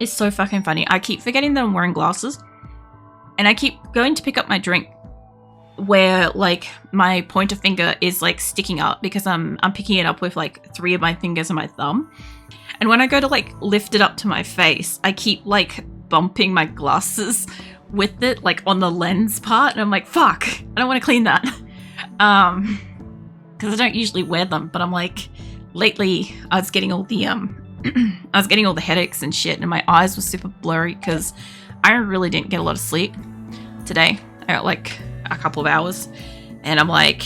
is so fucking funny. I keep forgetting that I'm wearing glasses. And I keep going to pick up my drink where, like, my pointer finger is, like, sticking up because I'm picking it up with, like, 3 of my fingers and my thumb. And when I go to, like, lift it up to my face, I keep, like, bumping my glasses with it, like, on the lens part. And I'm like, fuck, I don't want to clean that. Because I don't usually wear them. But I'm like, lately I was getting all the, I was getting all the headaches and shit. And my eyes were super blurry because I really didn't get a lot of sleep today. I got like a couple of hours and I'm like,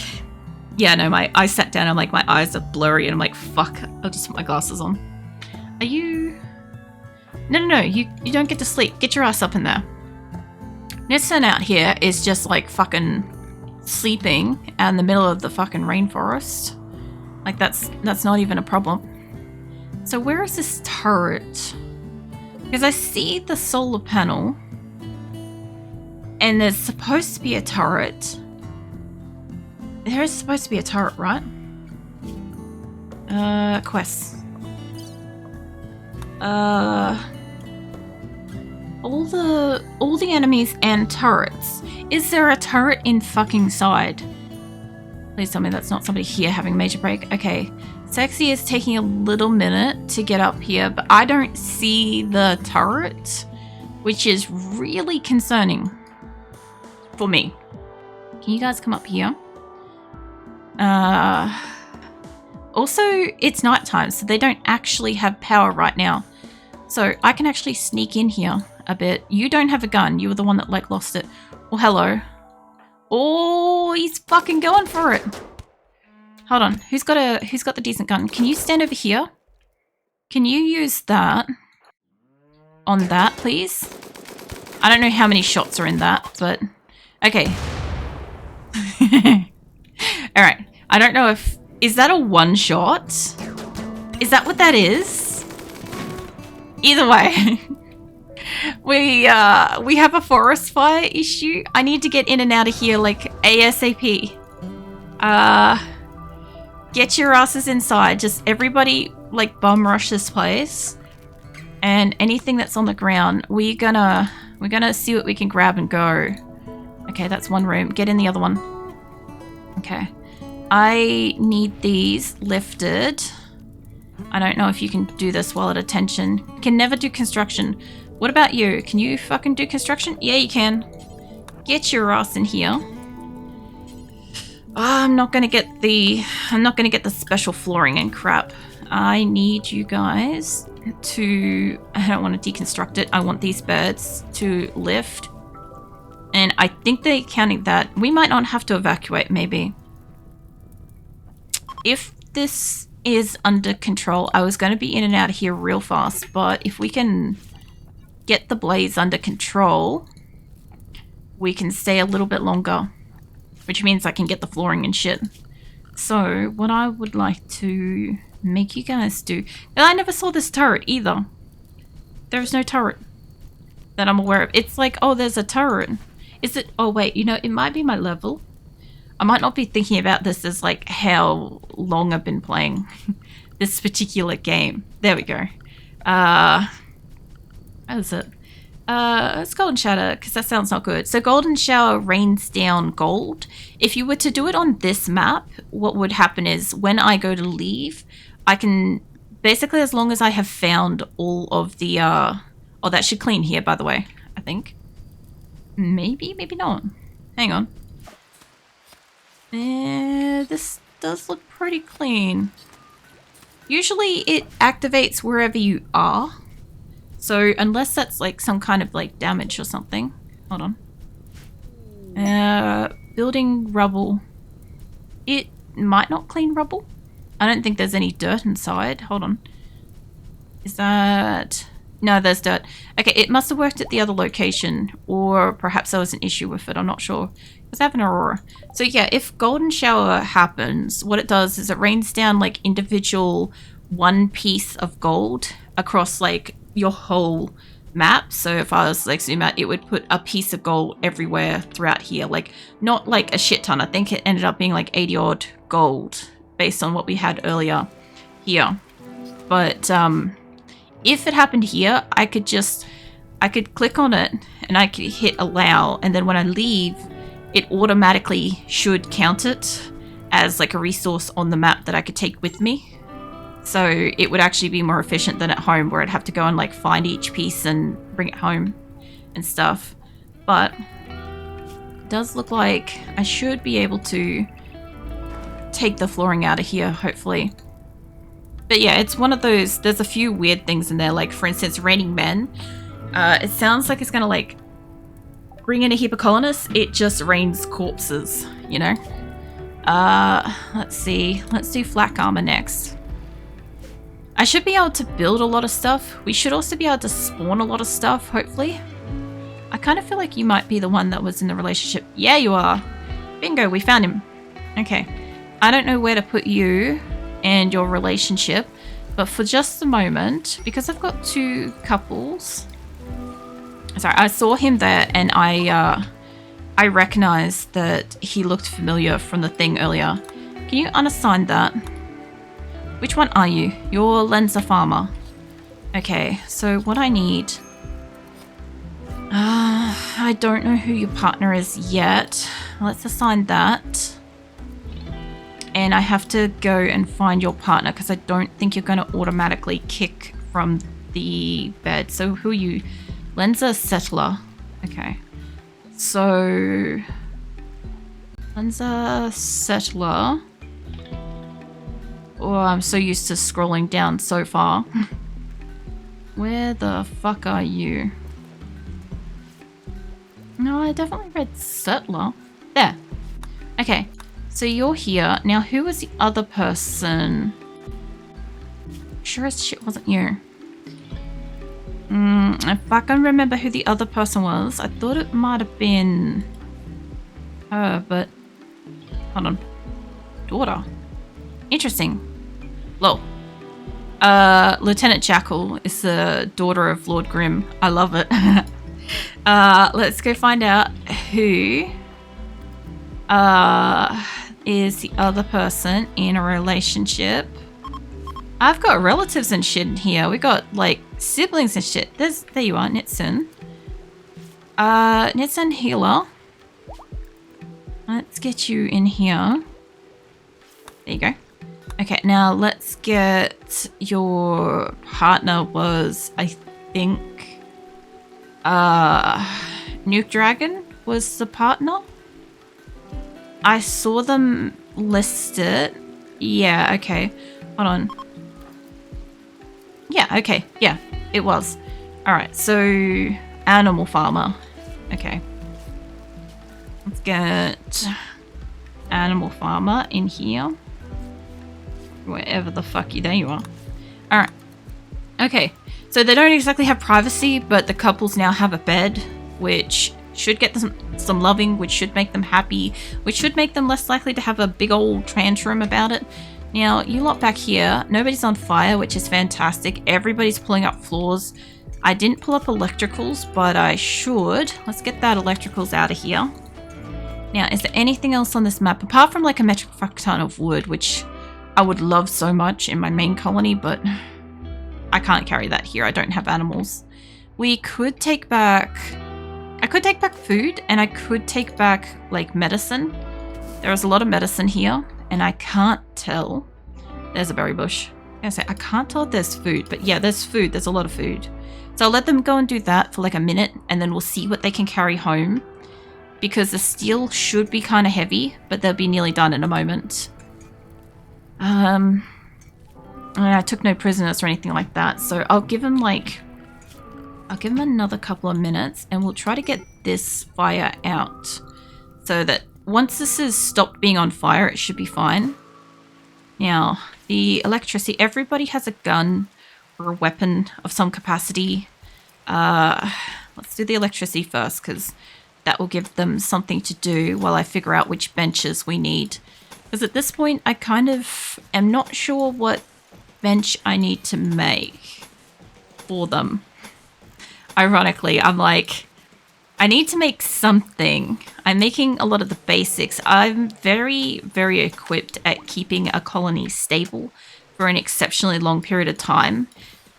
yeah, no, I sat down, I'm like, my eyes are blurry and I'm like, fuck, I'll just put my glasses on. Are you... No, you don't get to sleep. Get your ass up in there. Nitsan out here is just like fucking sleeping out in the middle of the fucking rainforest. Like that's not even a problem. So where is this turret? Because I see the solar panel and there's supposed to be a turret. There is supposed to be a turret, right? Quests. All the enemies and turrets. Is there a turret in fucking side? Please tell me that's not somebody here having a major break. Okay. Sexy is taking a little minute to get up here, but I don't see the turret, which is really concerning for me. Can you guys come up here? Also, it's nighttime, so they don't actually have power right now. So I can actually sneak in here a bit. You don't have a gun. You were the one that, like, lost it. Oh, hello. Oh, he's fucking going for it. Hold on. Who's got the decent gun? Can you stand over here? Can you use that on that, please? I don't know how many shots are in that, but okay. All right. I don't know if... Is that a one shot? Is that what that is? Either way. We have a forest fire issue. I need to get in and out of here like ASAP. Get your asses inside. Just everybody like bum rush this place. And anything that's on the ground, we're gonna see what we can grab and go. Okay, that's one room. Get in the other one. Okay. I need these lifted. I don't know if you can do this while at attention. You can never do construction. What about you? Can you fucking do construction? Yeah, you can. Get your ass in here. I'm not gonna get the special flooring and crap. I need you guys to... I don't want to deconstruct it. I want these beds to lift. And I think they're counting that. We might not have to evacuate, maybe. If this is under control, I was going to be in and out of here real fast, but if we can get the blaze under control, we can stay a little bit longer, which means I can get the flooring and shit. So what I would like to make you guys do... And I never saw this turret either. There's no turret that I'm aware of. It's like, oh, there's a turret. Is it... Oh, wait, you know, it might be my level. I might not be thinking about this as like how long I've been playing this particular game. There we go. How is it? It's Golden Shower, because that sounds not good. So Golden Shower rains down gold. If you were to do it on this map, what would happen is when I go to leave, I can basically, as long as I have found all of the oh, that should clean here, by the way, I think. Maybe not. Hang on. This does look pretty clean. Usually it activates wherever you are. So unless that's like some kind of like damage or something. Hold on. Building rubble. It might not clean rubble. I don't think there's any dirt inside. Hold on. Is that... No, there's dirt. Okay, it must have worked at the other location. Or perhaps there was an issue with it. I'm not sure. Because I have an aurora. So yeah, if Golden Shower happens, what it does is it rains down like individual one piece of gold across like your whole map. So if I was like zoom out, it would put a piece of gold everywhere throughout here. Like not like a shit ton. I think it ended up being like 80 odd gold based on what we had earlier here. But if it happened here, I could click on it and I could hit allow, and then when I leave, it automatically should count it as like a resource on the map that I could take with me. So it would actually be more efficient than at home, where I'd have to go and like find each piece and bring it home and stuff. But it does look like I should be able to take the flooring out of here, hopefully. But yeah, it's one of those, there's a few weird things in there, like for instance, Raining Men. It sounds like it's gonna like bring in a heap of colonists. It just rains corpses, you know? Let's see. Let's do flak armor next. I should be able to build a lot of stuff. We should also be able to spawn a lot of stuff, hopefully. I kind of feel like you might be the one that was in the relationship. Yeah, you are. Bingo, we found him. Okay. I don't know where to put you and your relationship, but for just a moment, because I've got two couples. Sorry, I saw him there and I recognized that he looked familiar from the thing earlier. Can you unassign that? Which one are you? You're Lenza Farmer. Okay, so what I need... I don't know who your partner is yet. Let's assign that. And I have to go and find your partner because I don't think you're going to automatically kick from the bed. So who are you? Lenza Settler. Okay. So... Lenza Settler. Oh, I'm so used to scrolling down so far. Where the fuck are you? No, I definitely read Settler. There. Okay. So you're here. Now, who was the other person? Sure as shit wasn't you. If I can remember who the other person was, I thought it might have been her, but hold on. Daughter. Interesting. Lol. Lieutenant Jackal is the daughter of Lord Grimm. I love it. Let's go find out who is the other person in a relationship. I've got relatives and shit in here. We got like siblings and shit. There you are, Nitsun. Nitsun Healer. Let's get you in here. There you go. Okay, now let's get your partner was, I think, Nuke Dragon was the partner. I saw them listed. Yeah, okay. Hold on. Yeah, okay. Yeah, it was. Alright, so Animal Farmer. Okay. Let's get Animal Farmer in here. Wherever the fuck you... There you are. Alright. Okay. So they don't exactly have privacy, but the couples now have a bed, which should get them some loving, which should make them happy, which should make them less likely to have a big old tantrum about it. Now, you lot back here, nobody's on fire, which is fantastic. Everybody's pulling up floors. I didn't pull up electricals, but I should. Let's get that electricals out of here. Now, is there anything else on this map, apart from like a metric fuck ton of wood, which I would love so much in my main colony, but I can't carry that here. I don't have animals. We could take back... I could take back food, and I could take back, like, medicine. There is a lot of medicine here, and I can't tell. There's a berry bush. I can't tell if there's food, but yeah, there's food. There's a lot of food. So I'll let them go and do that for like a minute, and then we'll see what they can carry home. Because the steel should be kind of heavy, but they'll be nearly done in a moment. I took no prisoners or anything like that, so I'll give them another couple of minutes, and we'll try to get this fire out so that once this has stopped being on fire, it should be fine. Now, the electricity, everybody has a gun or a weapon of some capacity. Let's do the electricity first, because that will give them something to do while I figure out which benches we need. Because at this point, I kind of am not sure what bench I need to make for them. Ironically, I'm like, I need to make something. I'm making a lot of the basics. I'm very, very equipped at keeping a colony stable for an exceptionally long period of time.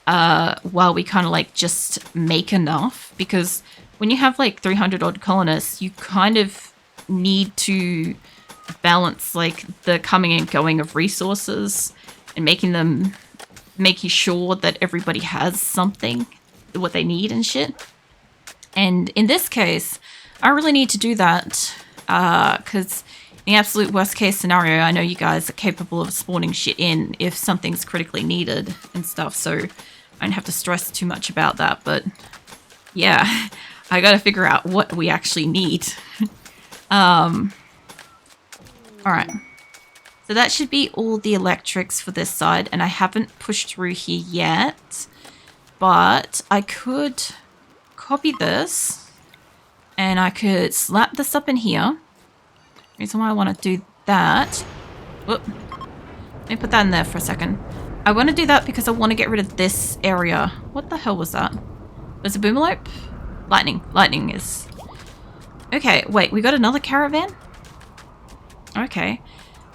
while we kind of like just make enough, because when you have like 300 odd colonists, you kind of need to balance like the coming and going of resources and making sure that everybody has something, what they need and shit. And in this case, I really need to do that because in the absolute worst case scenario, I know you guys are capable of spawning shit in if something's critically needed and stuff, so I don't have to stress too much about that. But yeah, I gotta figure out what we actually need. Alright. So that should be all the electrics for this side, and I haven't pushed through here yet, but I could copy this and I could slap this up in here. Reason why I want to do that. Whoop. Let me put that in there for a second. I want to do that because I want to get rid of this area. What the hell was that? Was it Boomalope? Lightning. Lightning is... Okay, wait, we got another caravan? Okay.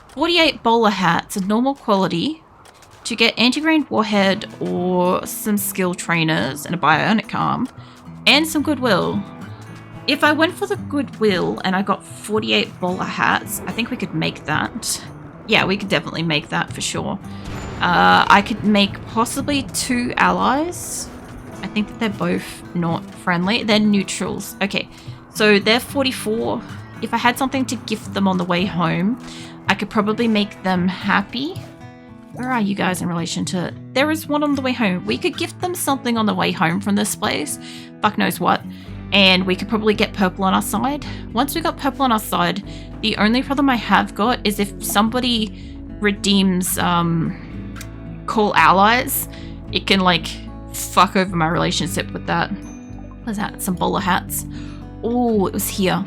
48 bowler hats of normal quality to get anti-grain warhead or some skill trainers and a bionic arm and some goodwill. If I went for the goodwill and I got 48 bowler hats, I think we could make that. Yeah, we could definitely make that for sure. I could make possibly 2 allies. I think that they're both not friendly. They're neutrals. Okay, so they're 44. If I had something to gift them on the way home, I could probably make them happy. Where are you guys in relation to... There is one on the way home. We could gift them something on the way home from this place. Fuck knows what. And we could probably get purple on our side. Once we got purple on our side, the only problem I have got is if somebody redeems call allies, it can like fuck over my relationship with that. What's that? Some bowler hats. Oh, it was here.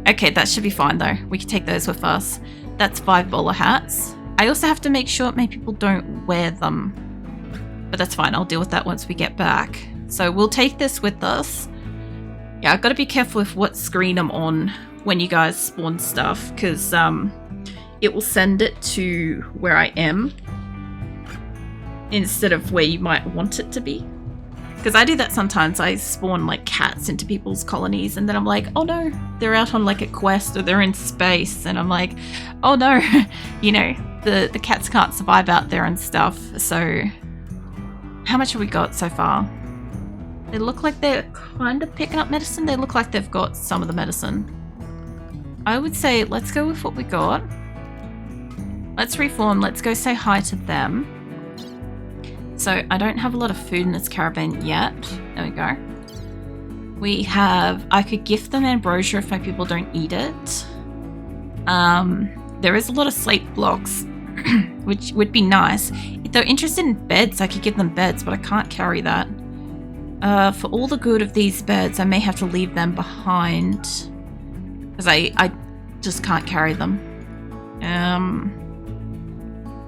Okay, that should be fine though. We can take those with us. That's 5 bowler hats. I also have to make sure many people don't wear them. But that's fine. I'll deal with that once we get back. So we'll take this with us. Yeah, I've got to be careful with what screen I'm on when you guys spawn stuff, because it will send it to where I am instead of where you might want it to be. Because I do that sometimes. I spawn like cats into people's colonies and then I'm like, oh no, they're out on like a quest or they're in space, and I'm like, oh no, you know, the cats can't survive out there and stuff. So how much have we got so far? They look like they're kind of picking up medicine. They look like they've got some of the medicine. I would say let's go with what we got. Let's reform. Let's go say hi to them. So I don't have a lot of food in this caravan yet. There we go. We have... I could gift them ambrosia if my people don't eat it. There is a lot of slate blocks, which would be nice. If they're interested in beds, I could give them beds, but I can't carry that. For all the good of these beds, I may have to leave them behind because I just can't carry them.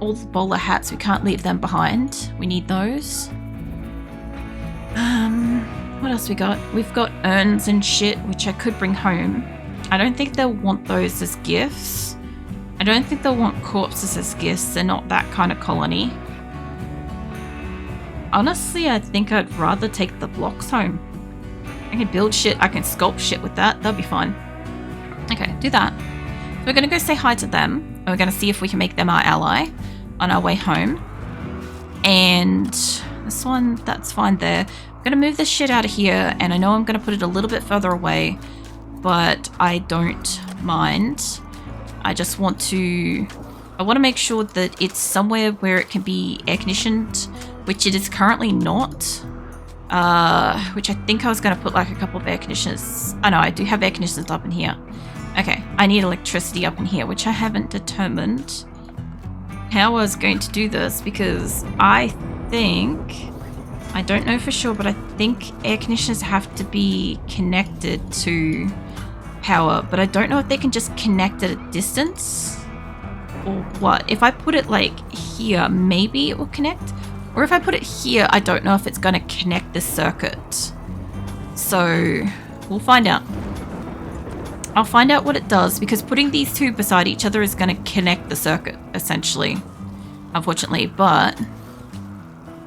All the bowler hats, we can't leave them behind. We need those. What else we got? We've got urns and shit, which I could bring home. I don't think they'll want those as gifts. I don't think they'll want corpses as gifts. They're not that kind of colony. Honestly, I think I'd rather take the blocks home. I can build shit. I can sculpt shit with that. That'll be fine. Okay, do that. So we're going to go say hi to them. And we're going to see if we can make them our ally on our way home. And this one, that's fine there. I'm going to move this shit out of here. And I know I'm going to put it a little bit further away, but I don't mind. I just want to... I want to make sure that it's somewhere where it can be air conditioned, which it is currently not. Which I think I was going to put like a couple of air conditioners. I know, I do have air conditioners up in here. Okay, I need electricity up in here, which I haven't determined how I was going to do this, because I think... I don't know for sure, but I think air conditioners have to be connected to power, but I don't know if they can just connect at a distance or what. If I put it like here, maybe it will connect, or if I put it here, I don't know if it's going to connect the circuit. So we'll find out. I'll find out what it does, because putting these two beside each other is going to connect the circuit essentially, unfortunately. But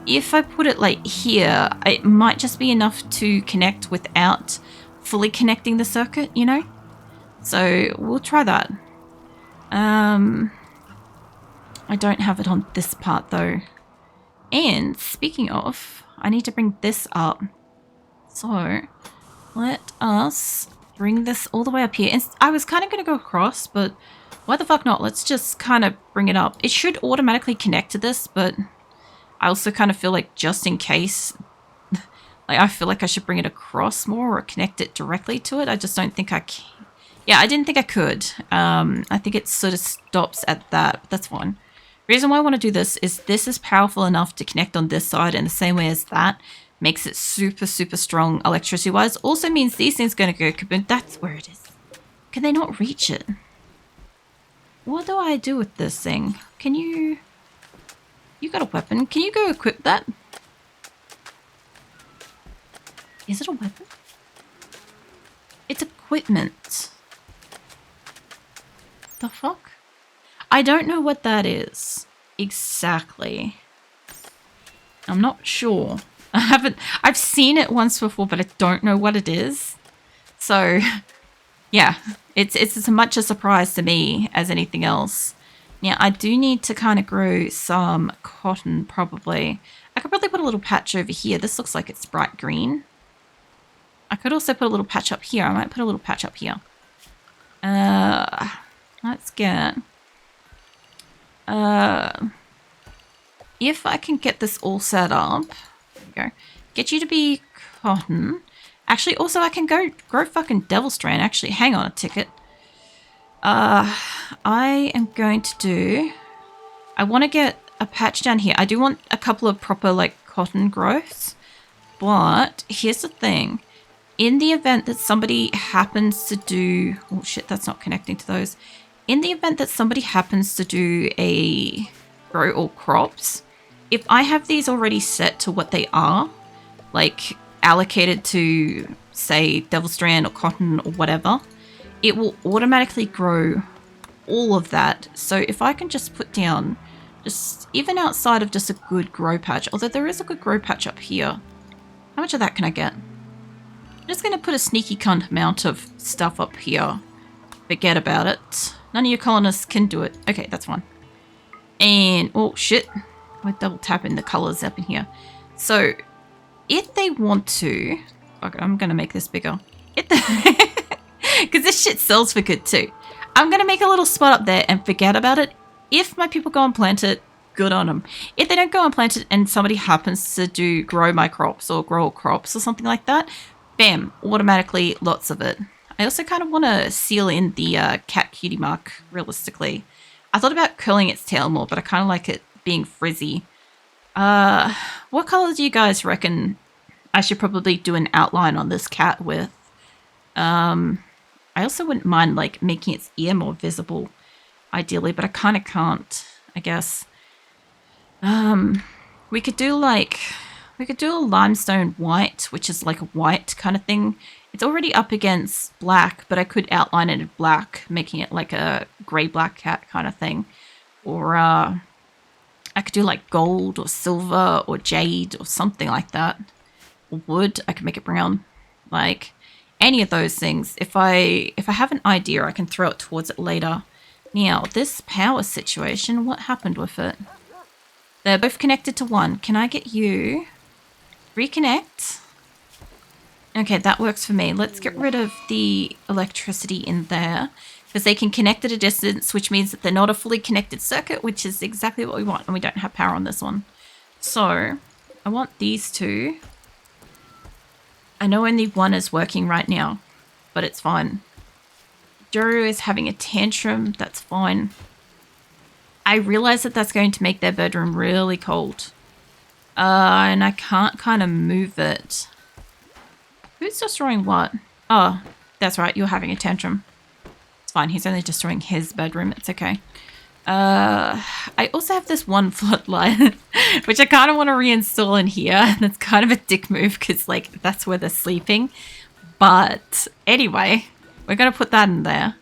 if I put it like here, it might just be enough to connect without fully connecting the circuit, you know? So we'll try that. I don't have it on this part though. And speaking of, I need to bring this up. So let us bring this all the way up here. And I was kind of going to go across, but why the fuck not? Let's just kind of bring it up. It should automatically connect to this, but I also kind of feel like just in case, like I feel like I should bring it across more or connect it directly to it. I just don't think I can. Yeah, I didn't think I could. I think it sort of stops at that, but that's fine. The reason why I want to do this is powerful enough to connect on this side in the same way as that. Makes it super, super strong electricity-wise. Also means these things are going to go kaboom. That's where it is. Can they not reach it? What do I do with this thing? Can you... You got a weapon. Can you go equip that? Is it a weapon? It's equipment. The fuck? I don't know what that is exactly. I'm not sure. I've seen it once before, but I don't know what it is. So, yeah, it's as much a surprise to me as anything else. Now, I do need to kind of grow some cotton, probably. I could probably put a little patch over here. This looks like it's bright green. I could also put a little patch up here. I might put a little patch up here. Let's get... if I can get this all set up... There we go. Get you to be cotton. Actually, also, I can go grow fucking devil strand. Actually, hang on a ticket. I am going to do... I want to get a patch down here. I do want a couple of proper, like, cotton growths. But here's the thing. In the event that somebody happens to do... Oh, shit, that's not connecting to those. In the event that somebody happens to do a grow all crops, if I have these already set to what they are, like allocated to, say, devil strand or cotton or whatever, it will automatically grow all of that. So if I can just put down, just even outside of just a good grow patch, although there is a good grow patch up here, how much of that can I get? I'm just going to put a sneaky cunt amount of stuff up here. Forget about it. None of your colonists can do it. Okay, that's fine. And, oh shit, we're double tapping the colors up in here. So, if they want to, okay, I'm going to make this bigger. Because this shit sells for good too. I'm going to make a little spot up there and forget about it. If my people go and plant it, good on them. If they don't go and plant it and somebody happens to grow my crops or grow crops or something like that, bam, automatically lots of it. I also kind of want to seal in the cat cutie mark realistically. I thought about curling its tail more, but I kind of like it being frizzy. What color do you guys reckon I should probably do an outline on this cat with? I also wouldn't mind like making its ear more visible, ideally, but I kind of can't, I guess. We could do a limestone white, which is like a white kind of thing. It's already up against black, but I could outline it in black, making it like a grey-black cat kind of thing. Or I could do like gold or silver or jade or something like that. Or wood, I could make it brown. Like any of those things. If I have an idea, I can throw it towards it later. Now, this power situation, what happened with it? They're both connected to one. Can I get you? Reconnect. Okay, that works for me. Let's get rid of the electricity in there because they can connect at a distance, which means that they're not a fully connected circuit, which is exactly what we want, and we don't have power on this one. So, I want these two. I know only one is working right now, but it's fine. Joru is having a tantrum. That's fine. I realize that that's going to make their bedroom really cold. And I can't kind of move it. Who's destroying what? Oh, that's right. You're having a tantrum. It's fine. He's only destroying his bedroom. It's okay. I also have this one floodlight, which I kind of want to reinstall in here. That's kind of a dick move because, like, that's where they're sleeping. But anyway, we're going to put that in there.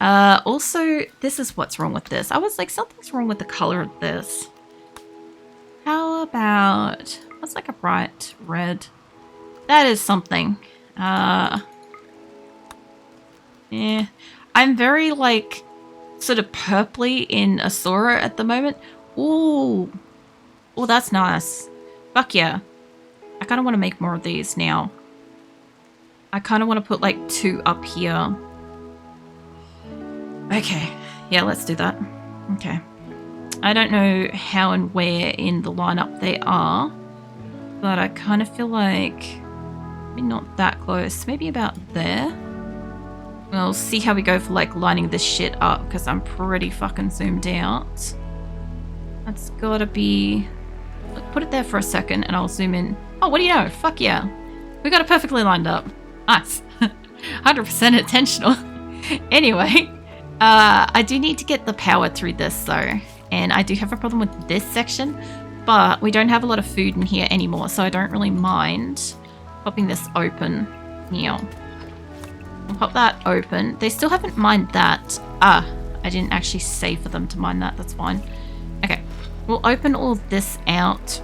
Also, this is what's wrong with this. I was like, something's wrong with the color of this. How about... What's like a bright red? That is something. Yeah. I'm very, like, sort of purpley in Asura at the moment. Ooh. Oh, that's nice. Fuck yeah. I kind of want to make more of these now. I kind of want to put, like, 2 up here. Okay. Yeah, let's do that. Okay. I don't know how and where in the lineup they are, but I kind of feel like maybe not that close. Maybe about there. We'll see how we go for like lining this shit up because I'm pretty fucking zoomed out. That's gotta be... Put it there for a second and I'll zoom in. Oh, what do you know? Fuck yeah. We got it perfectly lined up. Nice. 100% intentional. Anyway, I do need to get the power through this though. And I do have a problem with this section, but we don't have a lot of food in here anymore, so I don't really mind popping this open. Yeah. We'll pop that open. They still haven't mined that. I didn't actually say for them to mine that. That's fine. Okay. We'll open all this out.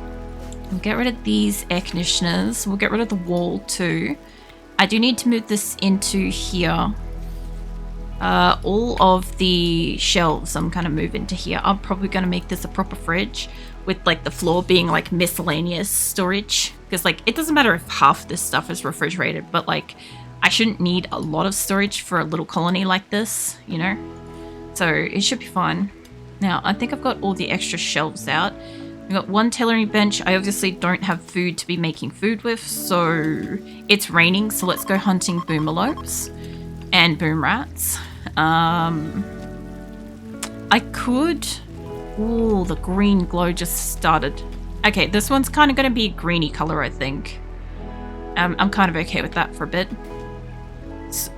We'll get rid of these air conditioners. We'll get rid of the wall too. I do need to move this into here. All of the shelves I'm gonna move into here. I'm probably gonna make this a proper fridge with like the floor being like miscellaneous storage, because like it doesn't matter if half of this stuff is refrigerated, but like I shouldn't need a lot of storage for a little colony like this, you know, so it should be fine. Now I think I've got all the extra shelves out. We've got 1 tailoring bench. I obviously don't have food to be making food with, so it's raining, so let's go hunting boomalopes and boom rats. I could... Ooh, the green glow just started. Okay, this one's kind of going to be a greeny color, I think. I'm kind of okay with that for a bit.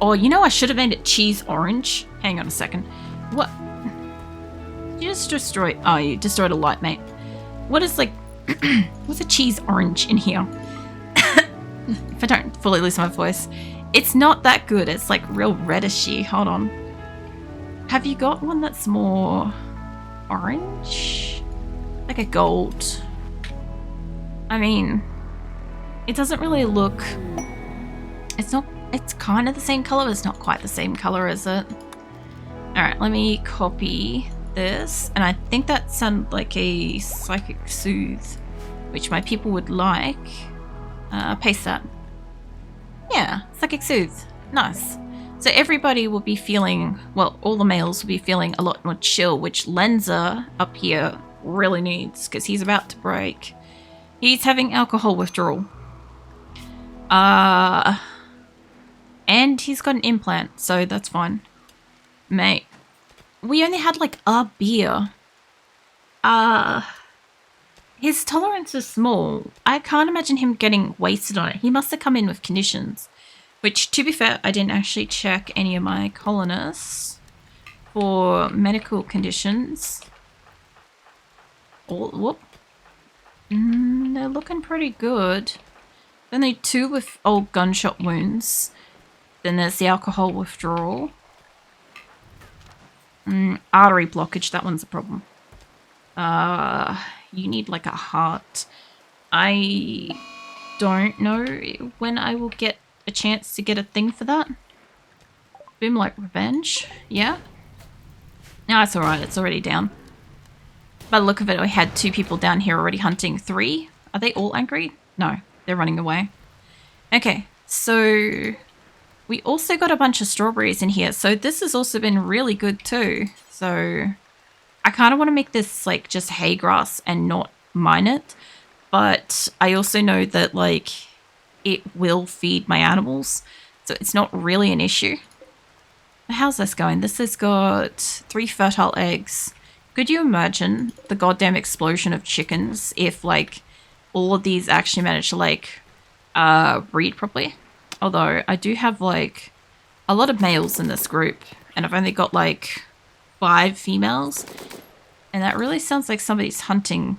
Oh, you know, I should have made it cheese orange. Hang on a second. What? You just destroyed... Oh, you destroyed a light, mate. What is, like... what's a cheese orange in here? If I don't fully lose my voice. It's not that good. It's like real reddishy. Hold on. Have you got one that's more orange? Like a gold. I mean, it doesn't really look... It's not... It's kind of the same color, but it's not quite the same color, is it? Alright, let me copy this. And I think that sounded like a psychic soothe, which my people would like. Paste that. Yeah, psychic soothe. Nice. So everybody will be feeling, well, all the males will be feeling a lot more chill, which Lenza up here really needs because he's about to break. He's having alcohol withdrawal. And he's got an implant, so that's fine. Mate, we only had like a beer. His tolerance is small. I can't imagine him getting wasted on it. He must have come in with conditions. Which, to be fair, I didn't actually check any of my colonists for medical conditions. Oh, whoop. They're looking pretty good. Only 2 with old gunshot wounds. Then there's the alcohol withdrawal. Artery blockage, that one's a problem. You need like a heart. I don't know when I will get a chance to get a thing for that. Boom like revenge. Yeah. No, it's alright. It's already down. By the look of it, I had 2 people down here already hunting 3. Are they all angry? No, they're running away. Okay, so we also got a bunch of strawberries in here. So this has also been really good too. So I kind of want to make this like just hay grass and not mine it. But I also know that like it will feed my animals. So it's not really an issue. How's this going? This has got 3 fertile eggs. Could you imagine the goddamn explosion of chickens if like all of these actually managed to like breed properly? Although I do have like a lot of males in this group and I've only got like 5 females. And that really sounds like somebody's hunting.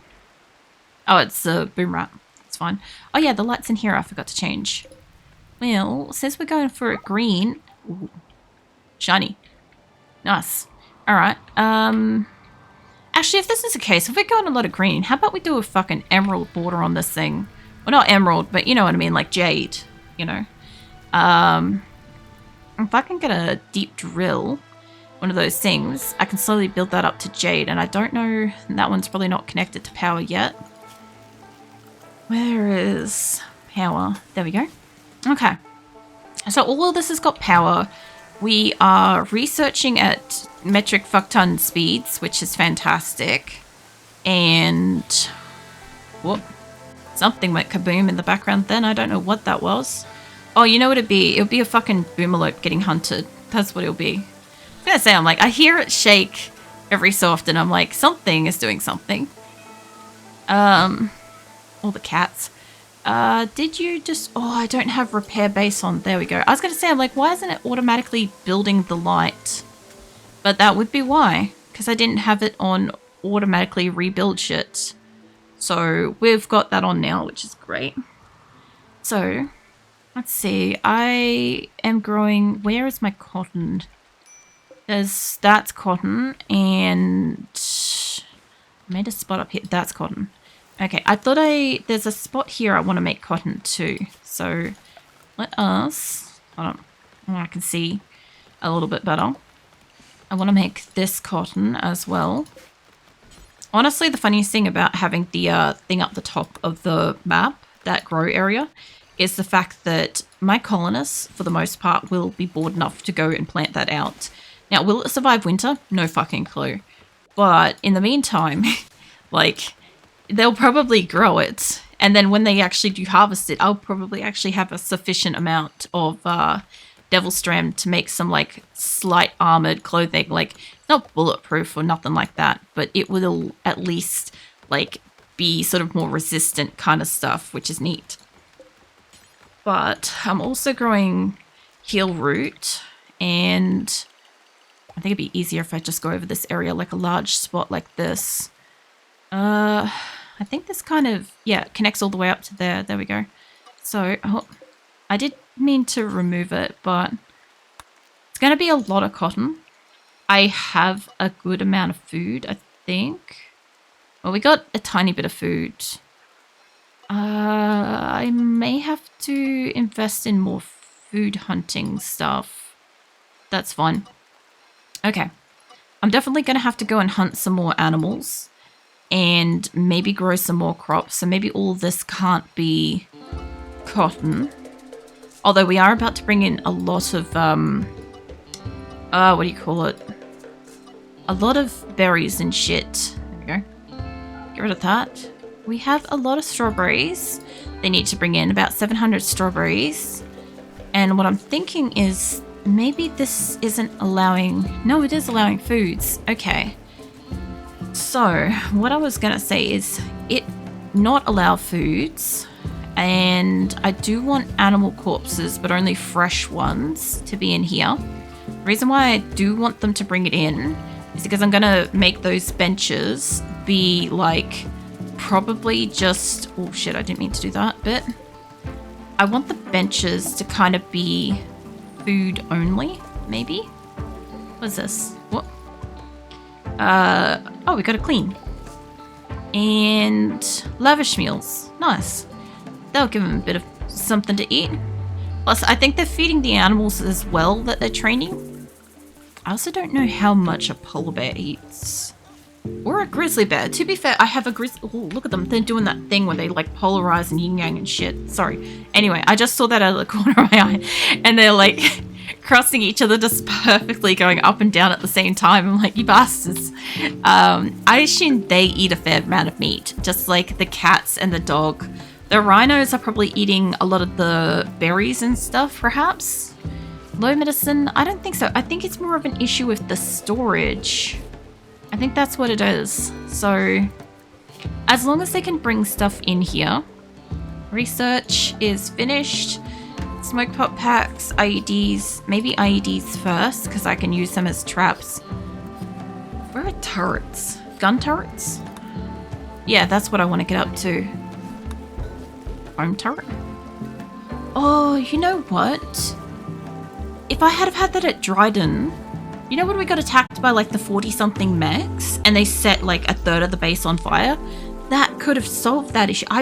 Oh, it's a boom rat. It's fine. Oh yeah, the lights in here I forgot to change. Well, since we're going for a green... Ooh, shiny. Nice. Alright. Actually, if this is the case, if we're going a lot of green, how about we do a fucking emerald border on this thing? Well, not emerald, but you know what I mean, like jade, you know. If I can get a deep drill, one of those things, I can slowly build that up to jade, and I don't know, that one's probably not connected to power yet. Where is power? There we go. Okay. So all of this has got power. We are researching at metric fuckton speeds, which is fantastic. And whoop. Something went kaboom in the background then. I don't know what that was. Oh, you know what it'd be? It would be a fucking boom alert getting hunted. That's what it'll be. I was gonna say, I'm like, I hear it shake every so often. I'm like, something is doing something. All the cats. Did you just... Oh, I don't have repair base on. There we go. I was gonna say, I'm like, why isn't it automatically building the light? But that would be why. Because I didn't have it on automatically rebuild shit. So we've got that on now, which is great. So... Let's see, I am growing, where is my cotton? That's cotton, and I made a spot up here, that's cotton. Okay, I thought there's a spot here I want to make cotton too. So let us, hold on, I can see a little bit better. I want to make this cotton as well. Honestly, the funniest thing about having the thing up the top of the map, that grow area, is the fact that my colonists, for the most part, will be bored enough to go and plant that out. Now, will it survive winter? No fucking clue. But in the meantime, like, they'll probably grow it. And then when they actually do harvest it, I'll probably actually have a sufficient amount of Devil Strand to make some, like, slight armored clothing. Like, not bulletproof or nothing like that, but it will at least, like, be sort of more resistant kind of stuff, which is neat. But I'm also growing heel root, and I think it'd be easier if I just go over this area, like a large spot like this. I think this kind of, yeah, connects all the way up to there. There we go. So, oh, I did mean to remove it, but it's going to be a lot of cotton. I have a good amount of food, I think. Well, we got a tiny bit of food. I may have to invest in more food hunting stuff. That's fine. Okay. I'm definitely going to have to go and hunt some more animals and maybe grow some more crops. So maybe all this can't be cotton. Although we are about to bring in a lot of, what do you call it? A lot of berries and shit. There we go. Get rid of that. We have a lot of strawberries. They need to bring in about 700 strawberries. And what I'm thinking is maybe this isn't allowing... No, it is allowing foods. Okay. So, what I was going to say is it not allow foods. And I do want animal corpses, but only fresh ones to be in here. The reason why I do want them to bring it in is because I'm going to make those benches be like... Probably just... Oh, shit, I didn't mean to do that, but... I want the benches to kind of be food only, maybe? What is this? What? Oh, we got to clean. And lavish meals. Nice. That'll give them a bit of something to eat. Plus, I think they're feeding the animals as well that they're training. I also don't know how much a polar bear eats. Or a grizzly bear. To be fair, I have a grizzly... Oh, look at them. They're doing that thing where they, like, polarize and yin-yang and shit. Sorry. Anyway, I just saw that out of the corner of my eye. And they're, like, crossing each other just perfectly, going up and down at the same time. I'm like, you bastards. I assume they eat a fair amount of meat. Just like the cats and the dog. The rhinos are probably eating a lot of the berries and stuff, perhaps. Low medicine? I don't think so. I think it's more of an issue with the storage. I think that's what it is. So, as long as they can bring stuff in here. Research is finished. Smoke pot packs, IEDs. Maybe IEDs first, because I can use them as traps. Where are turrets? Gun turrets? Yeah, that's what I want to get up to. Home turret? Oh, you know what? If I had have had that at Dryden, You know when we got attacked by like the 40-something mechs and they set like a third of the base on fire? That could have solved that issue. I